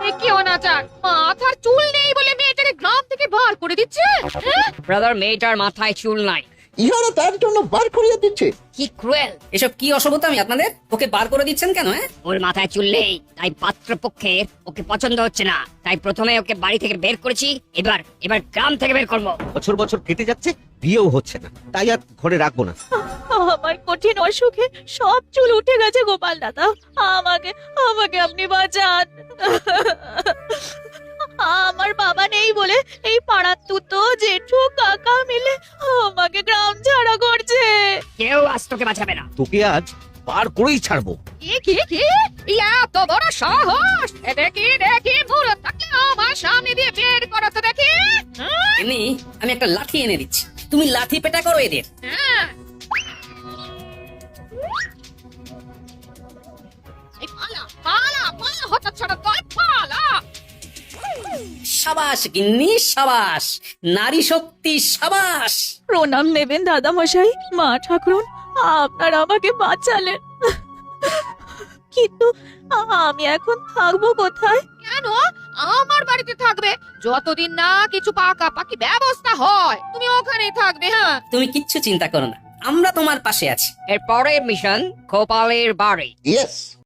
এ কি অনাচার! মাথার চুল নেই বলে মেয়েটাকে গ্রাম থেকে বার করে দিচ্ছে। ব্রাদার, মেয়েটার মাথায় চুল নাই। ইহারা তার জন্য বার করিয়ে দিচ্ছে। কি ক্রুয়েল! এসব কি অসভ্যতামি আপনাদের? ওকে বার করে দিচ্ছেন কেন? ওর মাথায় চুল নেই, তাই পাত্রপক্ষের ওকে পছন্দ হচ্ছে না। তাই প্রথমে ওকে বাড়ি থেকে বের করেছি, এবার গ্রাম থেকে বের করবো। বছর বছর কেটে যাচ্ছে, বিয়েও হচ্ছে না, তাই আর ঘরে রাখবো না। আমার কঠিন অসুখে সব চুল উঠে গেছে গোপাল দাদা, আমাকে আমাকে আপনি বাঁচান। আমার বাবা নেই বলে এই পাড়ার তুতো জেঠু কাকা মিলে আমাকে গ্রাম ছাড়া করছে। কেউ আজ তোকে বাঁচাবে না। তোকে আজ বার করেই ছাড়বো। কি এত বড় সাহস! দেখি মুরত থাকলে আমার সামনে দিয়ে বের করো তো দেখি। এমনি আমি একটা লাঠি এনে দিচ্ছি, তুমি লাঠি পেটা করো এদের। এই পালা হতচ্ছাড়া দল, পালা! সাবাস গিন্নি, সাবাস! নারী শক্তি, সাবাস! প্রণাম নেবেন দাদা মশাই, মা ঠাকুরন, আপনারা আমাকে বাঁচালেন। কিন্তু আমি এখন থাকবো কোথায়? কেন আমার বাড়িতে থাকবে? যতদিন না কিছু পাকাপাকি ব্যবস্থা হয় তুমি ওখানেই থাকবে। হ্যাঁ, তুমি কিচ্ছু চিন্তা করো না, আমরা তোমার পাশে আছি। এর পরের মিশন গোপালের বাড়ি। ইয়েস,